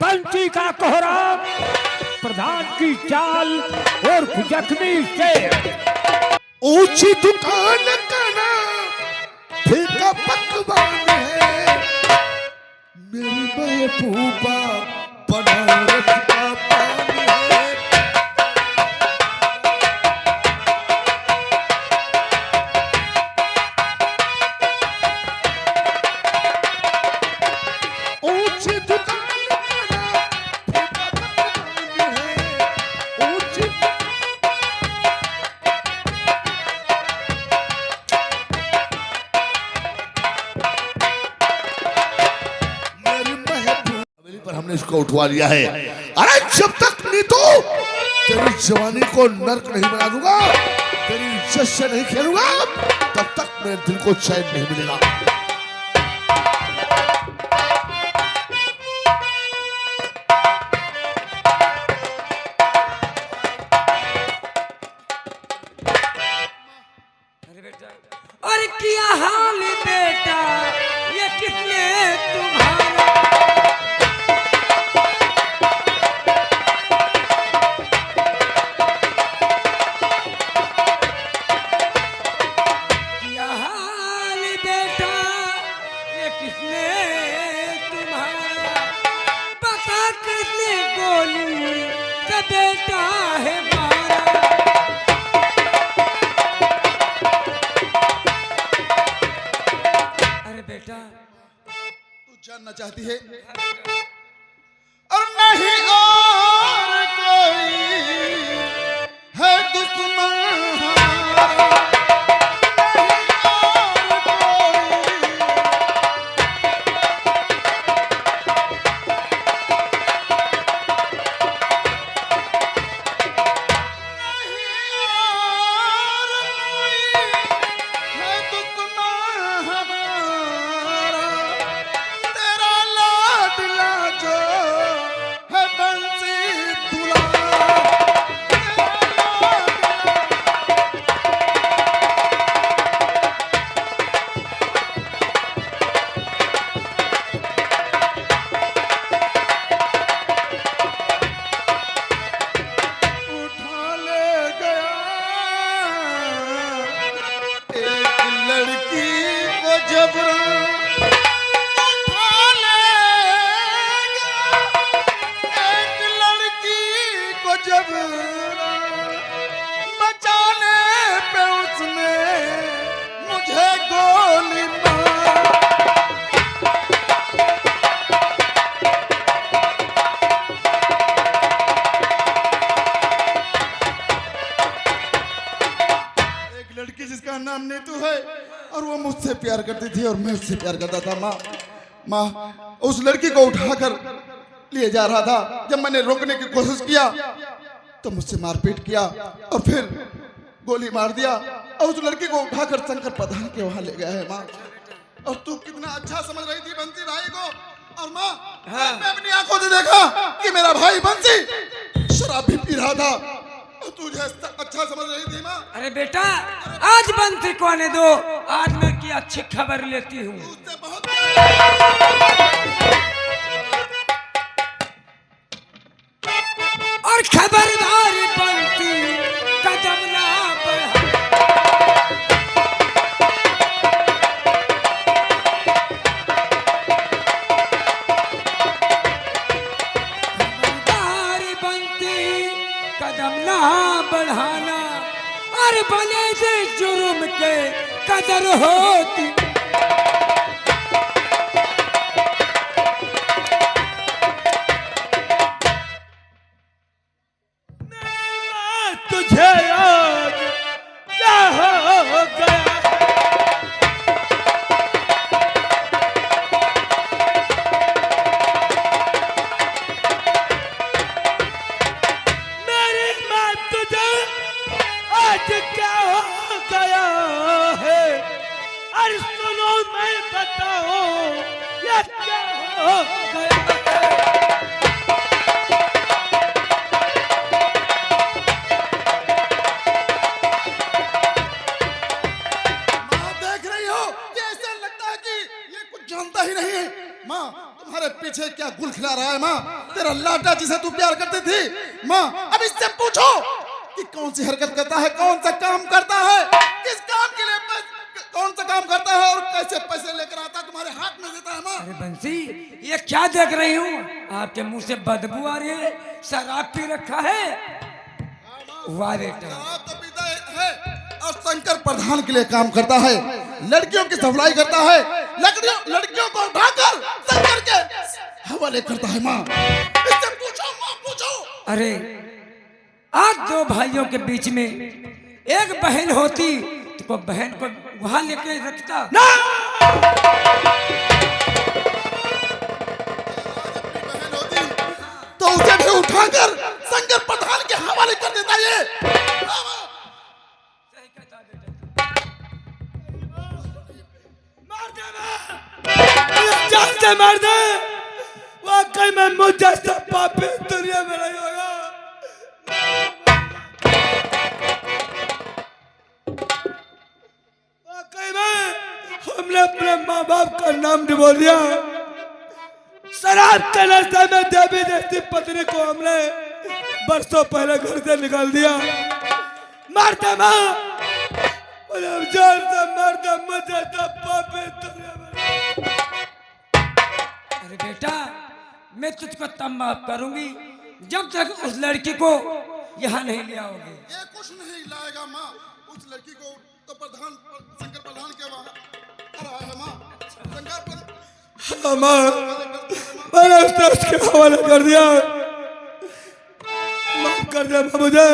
बंसी का कोहराम, प्रधान की चाल और जख्मी शेर। ऊंची दुकान का नाम फीका पकवान है, मेरी महबूबा बनारस का पान है। ऊंची दुकान का नाम फीका पकवान है, ऊंची पर हमने इसको उठवा लिया है। अरे जब तक नीतू तेरी जवानी को नर्क नहीं बना दूंगा, तेरी इज्जत से नहीं खेलूंगा, तब तक मेरे दिल को चैन नहीं मिलेगा। और क्या हाल बेटा, ये किसने तुम्हारा बेटा है मारा। अरे बेटा तू जानना चाहती है और नहीं और कोई है दुश्मन हमारा, बचाने पे उसने मुझे गोली मार। एक लड़की जिसका नाम नीतू है और वो मुझसे प्यार करती थी और मैं उससे प्यार करता था। माँ उस लड़की को उठाकर लिए जा रहा था। जब मैंने रोकने की कोशिश किया तो मुझसे मारपीट किया और फिर गोली मार दिया और उस लड़की को उठाकर शंकर प्रधान के वहां ले गया है। माँ और तू कितना अच्छा समझ रही थी बंसी भाई को, और माँ मैं अपनी आंखों से देखा कि मेरा भाई बंसी शराब भी पी रहा था और तुझे अच्छा समझ रही थी। माँ अरे बेटा आज बंसी को आने दो, आज मैं की अच्छी खबर लेती हूँ। और खबरदार बंसी कदम ना बढ़ा। खबरदार बंसी कदम ना बढ़ाना, और बने से जुर्म के कदर होती। तुझे आज क्या हो गया, मेरी माँ तुझे आज क्या हो गया है। अरे सुनो मैं तेरा लाडला जिसे तू प्यार करती थी। माँ अब इससे पूछो कि कौन सी हरकत करता है, कौन सा काम करता है, किस काम के लिए कौन सा काम करता है और कैसे पैसे लेकर आता है तुम्हारे हाथ में देता है। माँ अरे बंसी, ये क्या देख रही हूँ? आपके मुंह से बदबू आ रही है। शराब पी रखा है? वाह बेटा, शराब तो पीता है और शंकर प्रधान के लिए काम करता है, लड़कियों की सप्लाई करता है, लड़कियों को उठाकर शंकर के हवाले करता है। माँ इससे पूछो, माँ पूछो। अरे आज दो भाइयों के बीच में एक बहन होती तो बहन को वहां लेके रखता ना। बहन होती तो उसे भी उठाकर शंकर प्रधान के हवाले कर देता ये। जान से मार दे। वाकई में मुझ जैसा पापी दुनिया में नहीं होगा। वाकई में हमने अपने माँ बाप का नाम डुबो दिया। शराब के नशे में देवी जैसी पत्नी को हमने बरसों पहले घर से निकाल दिया। मारते माँ, जान से मारते मुझे तो पापी दुनिया में। अरे बेटा, मैं तुझको तब माफ करूंगी जब तक उस लड़की को यहाँ नहीं ले आओगे। ये कुछ नहीं लाएगा माँ, उस लड़की को तो शंकर प्रधान के वहाँ रहा है। माँ मैंने उसके हवाले कर दिया। माफ कर दे मुझे,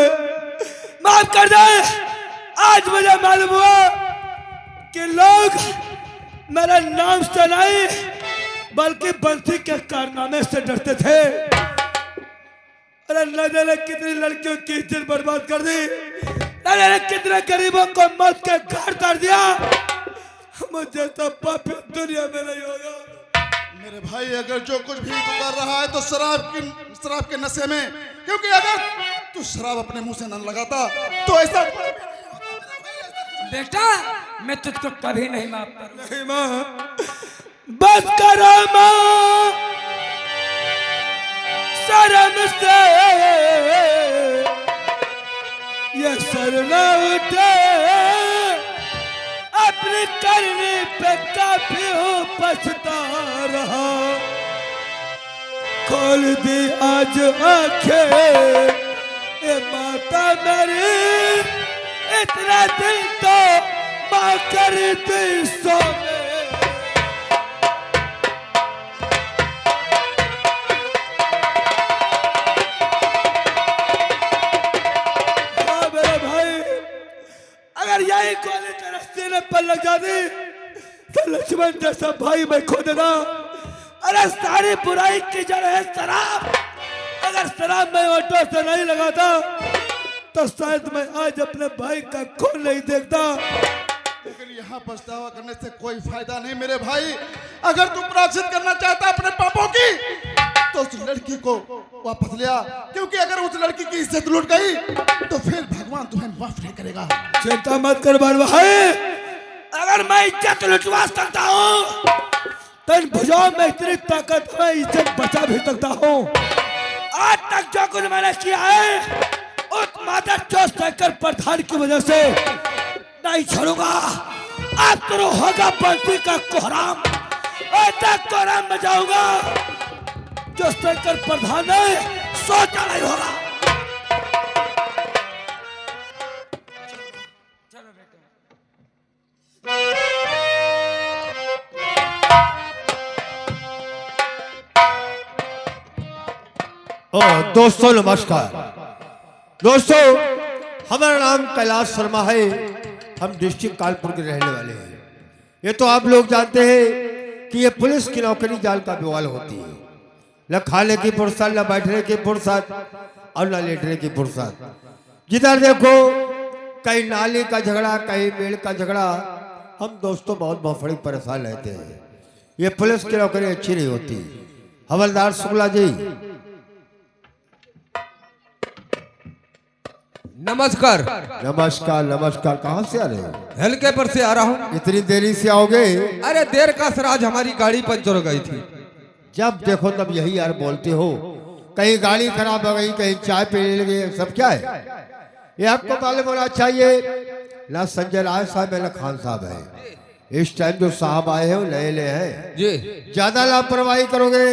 माफ कर दे। आज मुझे मालूम हुआ कि लोग मेरा नाम से नहीं बल्कि बंसी के कारनामे से डरते थे। अरे न जाने कितनी लड़कियों की इज्जत बर्बाद कर दी, न जाने कितने गरीबों को मौत के घाट उतार दिया। मुझे तो पापी दुनिया में नहीं होगा। मेरे भाई अगर जो कुछ भी तू कर रहा है तो शराब के नशे में, क्योंकि अगर तू शराब अपने मुंह से न लगाता तो ऐसा बेटा, मैं तुझको कभी नहीं माफ करूंगा। नहीं माँ, बस करो माँ, शर्म से ये सर न उठे। अपनी करनी पे काफी हूँ पछता रहा। खोल दी आज आंखें ये माता मेरी, इतना दिल तो माँ करती सोने। हाँ मेरे भाई, अगर यही गोली तेरे सीने पर लग जाती तो लक्ष्मण जैसा भाई मैं खो देना। अरे सारी बुराई की जड़ है शराब। अगर शराब मैं ऑटो से नहीं लगाता तो शायद मैं आज अपने भाई का खून नहीं देखता। लेकिन यहाँ पछतावा करने से कोई फायदा नहीं मेरे भाई। अगर तू प्रायश्चित करना चाहता अपने पापों की तो उस लड़की को वापस ले आ, क्योंकि अगर उस लड़की की इज्जत लूट गई तो फिर भगवान तुम्हें माफ नहीं करेगा। चिंता मत कर भाई, अगर मैं इज्जत लुटवा सकता हूँ तो इन भुजाओं में इतनी ताकत है, इज्जत बचा भी सकता हूँ। आज तक जो कुछ मैंने किया है उस माता चौथ शंकर प्रधान की वजह से नहीं छोड़ूंगा। अब शुरू होगा बंसी का कोहराम, ऐसा कोहराम मचाऊंगा जो शंकर प्रधान ने सोचा नहीं होगा। चलो बेटा। दोस्तों नमस्कार। दोस्तों, हमारा नाम कैलाश शर्मा है। हम डिस्ट्रिक्ट कानपुर के रहने वाले हैं। ये तो आप लोग जानते हैं कि ये पुलिस की नौकरी जाल का बवाल होती है। न खाने की फुर्सत, न बैठने की फुर्सत और न लेटने की फुर्सत। जिधर देखो कहीं नाली का झगड़ा, कहीं मेल का झगड़ा। हम दोस्तों बहुत भफड़ी परेशान रहते हैं। ये पुलिस की नौकरी अच्छी नहीं होती। हवलदार शुक्ला जी, नमस्कार। नमस्कार। नमस्कार। कहाँ से आ रहे हो? हल्के पर से आ रहा हूँ। इतनी देरी से आओगे? अरे देर का सर, आज हमारी गाड़ी पंचर हो गई थी। जब देखो तब यही यार बोलते हो कहीं गाड़ी खराब हो गई, कहीं चाय पीने लगे, सब क्या है? ये आपको मालूम होना चाहिए ना संजय राय साहब है ना खान साहब है। इस टाइम जो साहब आए हैं वो नए नए हैं। जी ज्यादा लापरवाही करोगे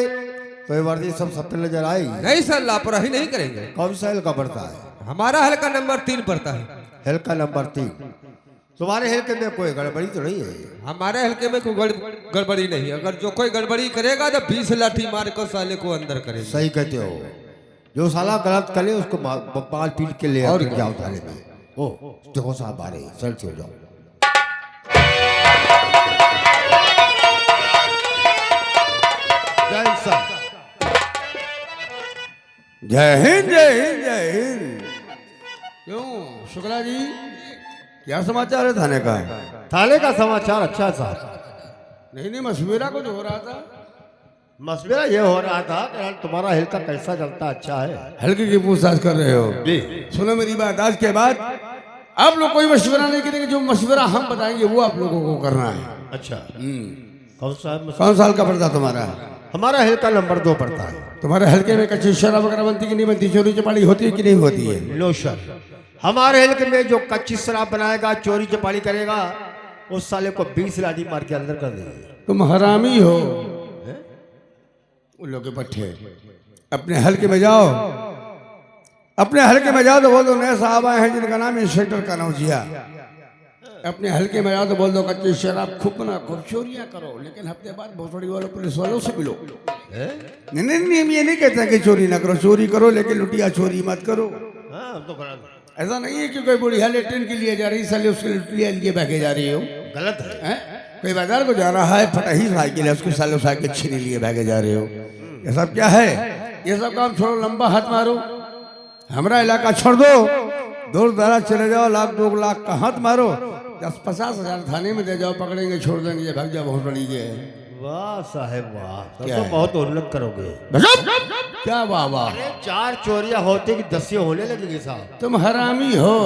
तो ये वर्दी सब सब पे नजर आएगी। नहीं सर, लापरवाही नहीं करेंगे। कौन सा हल्का पड़ता है? हमारा हल्का नंबर 3 पड़ता है। हल्का नंबर 3। तुम्हारे हल्के में कोई गड़बड़ी तो नहीं है? हमारे हल्के में कोई गड़बड़ी नहीं। अगर जो कोई गड़बड़ी करेगा तो 20 लाठी मार कर साले को अंदर करेंगे। सही कहते हो। जो साला गलत करे उसको मार पीट के ले और जाओ थाने में। ओ देखो साहब आ रहे, सर हो जाओ। जय सर। जय हिंद जय हिंद जय हिंद। क्यों शुक्ला जी, क्या समाचार है थाने का? थाने का समाचार अच्छा साहब। नहीं मशवरा कुछ हो रहा था। मशवरा ये हो रहा था कि यार तुम्हारा हल्का कैसा चलता? अच्छा है। हल्के की पूछताछ कर रहे हो जी? सुनो मेरी बात, आज के बाद आप लोग कोई मशवरा नहीं करेंगे। जो मशवरा हम बताएंगे वो आप लोगों को करना है। अच्छा कौन सा? कौन साल का पड़ता तुम्हारा? हमारा हल्का नंबर 2 पड़ता है। तुम्हारे हल्के में कच्ची शराब वगैरह बनती कि नहीं बनती? चोरी चपाड़ी होती है कि नहीं होती है? नो सर, हमारे हल्के में जो कच्ची शराब बनाएगा, चोरी चपाड़ी करेगा, उस साले को 20 लाठी मार के अंदर कर देंगे। तुम हरामी हो। उन लोग के पट्टे अपने हल्के में जाओ, अपने हल्के में जाओ तो बोल दो नए साहब आए हैं जिनका नाम इंस्पेक्टर कनौजिया। अपने हल्के में जाओ तो बोल दो कच्ची शराब खूब बना, खूब चोरियां करो, लेकिन हफ्ते बाद भोसड़ी वालों पुलिस वालों से मिलो। नहीं नहीं नहीं, हम ये नहीं कहते हैं कि चोरी ना करो, चोरी करो लेकिन लुटिया चोरी मत करो। ऐसा नहीं है कि कोई बुढ़िया लेटरिन के लिए जा रही साले उसके लुटिया लिए बहके जा रही हो। गलत है। कोई बाजार को जा रहा है, फटाही साइकिल है, उसके सालों साइकिल छीने लिए बहके जा रहे हो। ये सब क्या है? ये सब काम छोड़ो, लंबा हाथ मारो। हमारा इलाका छोड़ दो, दूर दराज चले जाओ, 1-2 लाख का हाथ मारो, 10-50 हजार थाने में दे जाओ, पकड़ेंगे छोड़ देंगे, भाग जाओ बहुत बड़ी है। वाह साहेब वाह, तब तो बहुत उन्नत करोगे। क्या वाह वाह? 4 चोरियां होती कि 10 होने लगेगी साहब। तुम हरामी हो।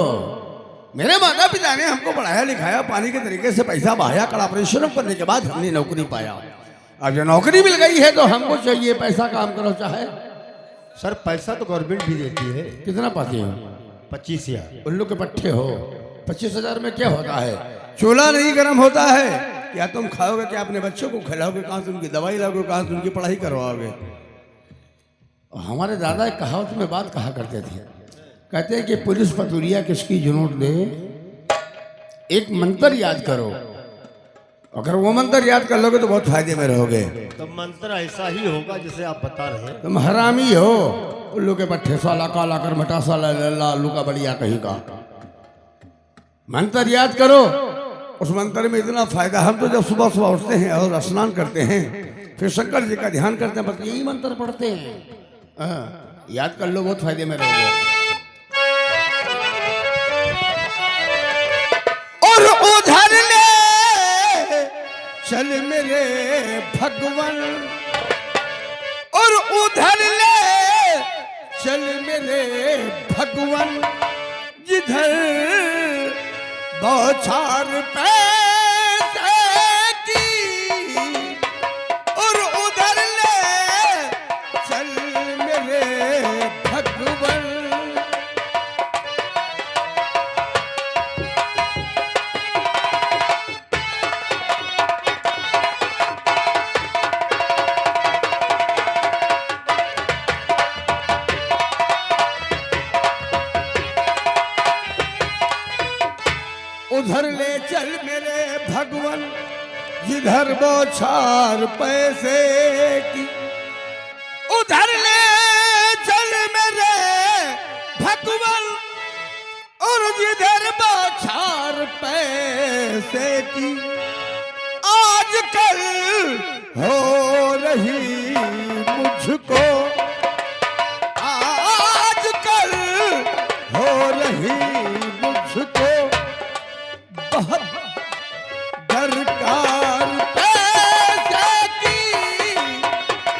मेरे माता पिता ने हमको पढ़ाया लिखाया, पानी के तरीके से पैसा बहाया, कड़ा परिश्रम करने के बाद हमने नौकरी पाया। अब जो नौकरी मिल गई है तो हमको चाहिए पैसा, काम करो चाहे। सर पैसा तो गवर्नमेंट भी देती है। कितना पाते हो? 25,000। उल्लू के पट्टे हो। 25,000 में क्या होता है? चूल्हा नहीं गर्म होता है। क्या तुम खाओगे? क्या अपने बच्चों को खिलाओगे? कहाँ से उनकी दवाई लाओगे? कहाँ से उनकी पढ़ाई करवाओगे? हमारे दादा एक कहावत में बात कहा करते थे, कहते हैं कि पुलिस पतुरिया किसकी जुनूट दे, एक मंत्र याद करो, अगर वो मंत्र याद कर लोगे तो बहुत फायदे में रहोगे। तो मंत्र ऐसा ही होगा जैसे आप बता रहे हैं। तुम हरामी हो। उल्लू के पट्टे, साला काला कर मटा, साला लल्ला, उल्लू का बढ़िया कहीं का। मंत्र याद करो, उस मंत्र में इतना फायदा। हम तो जब सुबह सुबह उठते हैं और स्नान करते हैं, फिर शंकर जी का ध्यान करते हैं, बस यही मंत्र पढ़ते हैं। याद कर लो, बहुत फायदे में रहोगे। और उधर ले चल मेरे भगवान, और उधर ले चल मेरे भगवान, जिधर बौछार पैसे की, और उधर ले चल मेरे भगवान। उधर ले चल मेरे भगवान, जिधर बौछार पैसे की, उधर ले चल मेरे भगवान, और जिधर बौछार पैसे की, आजकल हो रही मुझको, आजकल हो रही मुझको बहुत दरकार पैसे की,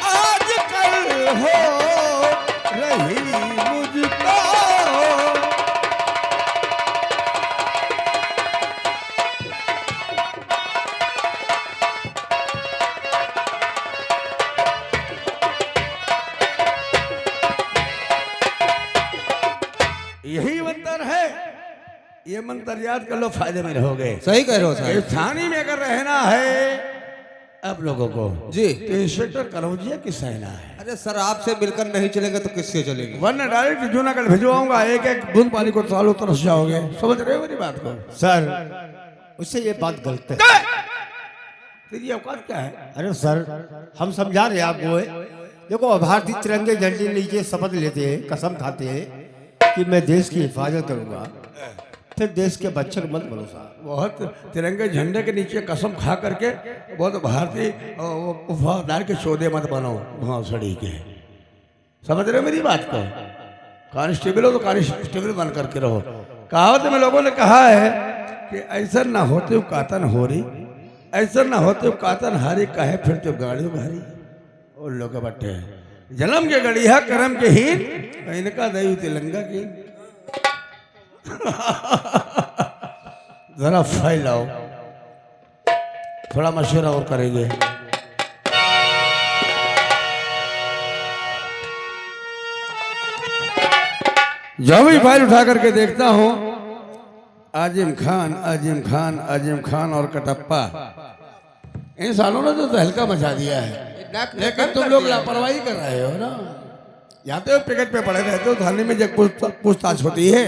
आजकल हो रही मुझको। ये मंत्र याद कर लो, फायदे में रहोगे। सही कह रहे हो इस साहब थाने में अगर रहना है आप लोगों को जी। तो इंस्पेक्टर कनौजिया किस रहना है, अरे सर आपसे मिलकर नहीं चलेंगे तो किससे चलेंगे? वरना डायरेक्ट जूनागढ़ भिजवाऊंगा, एक एक बूंद पानी को चारों तरफ जाओगे। समझ रहे हो मेरी बात को? सर उससे ये बात गलत है। तेरी औकात क्या है? अरे सर हम समझा रहे हैं आपको। देखो भारतीय तिरंगे झंडे नीचे शपथ लेते हैं, कसम खाते हैं कि मैं देश की हिफाजत करूंगा, फिर देश के बच्चों मत बनो साहब। बहुत तिरंगे झंडे के नीचे कसम खा करके बहुत भारतीय वफादार के सौदे मत बनो भौंसड़ी के। समझ रहे हो मेरी बात को? कांस्टेबल हो तो कांस्टेबल बन करके रहो। कहावत में लोगों ने कहा है कि ऐसा ना होते कातन हो रही, ऐसा ना होते कातन हारी, कहे फिर तो गाड़ी भारी। और लोग बट्टे जन्म के गड़िया कर्म के हीन, इनका दई तिलंगा की। जरा फैलाओ, थोड़ा मशवरा और करेंगे। जब भी फाइल उठा करके देखता हूं आजिम खान आजिम खान आजिम खान और कटप्पा, इन सालों ने तो तहलका मचा दिया है। लेकिन तुम लोग लापरवाही कर रहे हो ना। जाते हो पिकेट पे पड़े रहते हो, थाने में जब पूछताछ होती है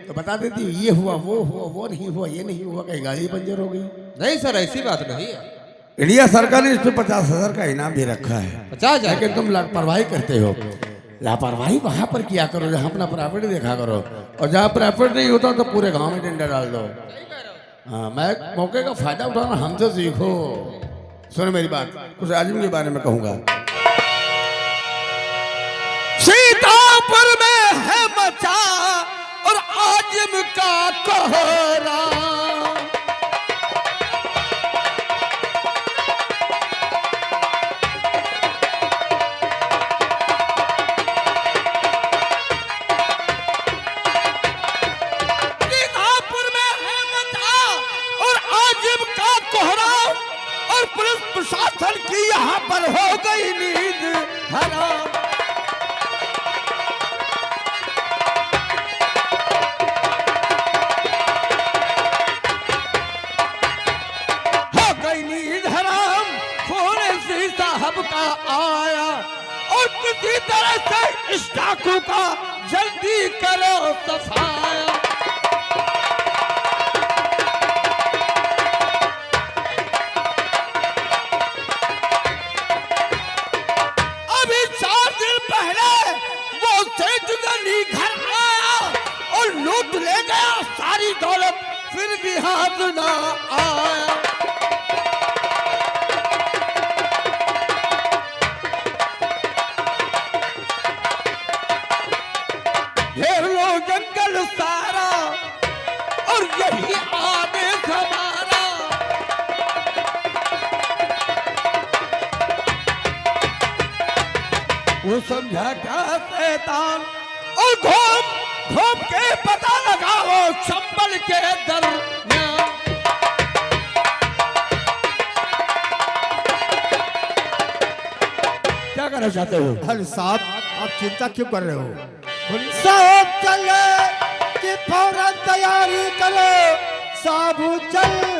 तो बता देती ये हुआ, वो नहीं हुआ, ये नहीं हुआ, कहीं गाड़ी पंचर हो गई। नहीं सर ऐसी बात नहीं है। इंडिया सरकार ने इस पे 50,000 का इनाम भी रखा है। 50,000? लेकिन तुम लापरवाही करते हो। लापरवाही वहां पर किया करो जहां अपना प्रॉफिट देखा करो, और जहां प्रॉफिट नहीं होता तो पूरे गांव में डंडा डाल दो। हाँ, मैं मौके का फायदा उठाना हमसे सीखो। सुनो मेरी बात, कुछ आजिम के बारे में कहूंगा। सीतापुर में है मचा और आजिम का कोहरा, पुलिस प्रशासन की यहाँ पर हो गई नींद हराम। हो गई नींद हराम, फोन से साहब का आया और किसी तरह से इस डाकू का जल्दी करो सफाया। घर आया और लूट ले गया सारी दौलत, फिर भी हाथ ना आया। घेर लो जंगल सारा और यही आदेश हमारा। वो समझा क्या शैतान, और घूम घूम के पता लगाओ चंबल के दरमियान। क्या करना चाहते हो? अरे साहब आप चिंता क्यों कर रहे हो? सब चले कि फौरन तैयारी करो, सब चले।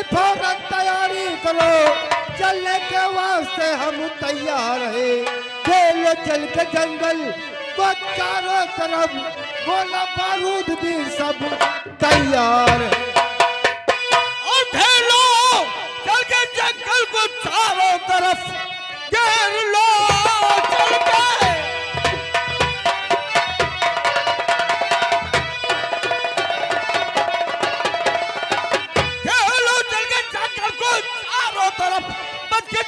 फौरन तैयारी करो, चलने के वास्ते हम तैयार हैं। खेलो चल के जंगल को चारों तरफ, गोला बारूद भी सब तैयार है। और खेलो चल के जंगल को चारों तरफ, घेर लो चल के।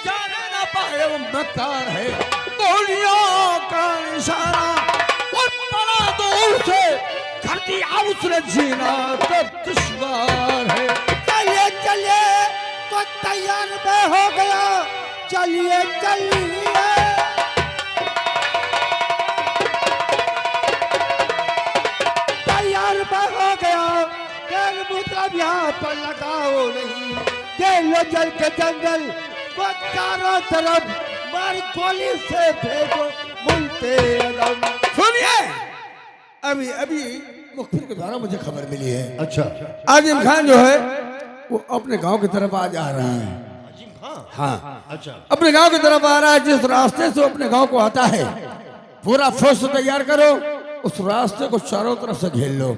जाने ना पाए वो मक्कार है, गोलियों का इशारा और बड़ा दूर से कर दिया उसने जीना तो दुश्वार है। चलिए चलिए तो तैयार में हो गया, चलिए चलिए। तैयार में हो गया, तेल मतलब यहाँ पर लगाओ नहीं। खेलो जल के जंगल को चारों तरफ, हमारी गोली से भेजो मुंते आलम। सुनिए, अभी अभी मुखबिर के द्वारा मुझे खबर मिली है, अच्छा आजिम खान जो है वो अपने गांव की तरफ आ जा रहा है। हाँ, अच्छा अपने गांव की तरफ आ रहा है। जिस रास्ते से अपने गांव को आता है, पूरा फोर्स तैयार करो, उस रास्ते को चारों तरफ से घेर लो।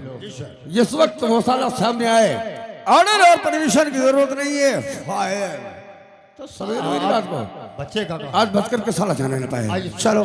जिस वक्त वो साला सामने आए, ऑर्डर और परमिशन की जरूरत नहीं है, फायर। तो सवेरे मेरी बात को बच्चे का आज बच करके साला जाने न पाए। चलो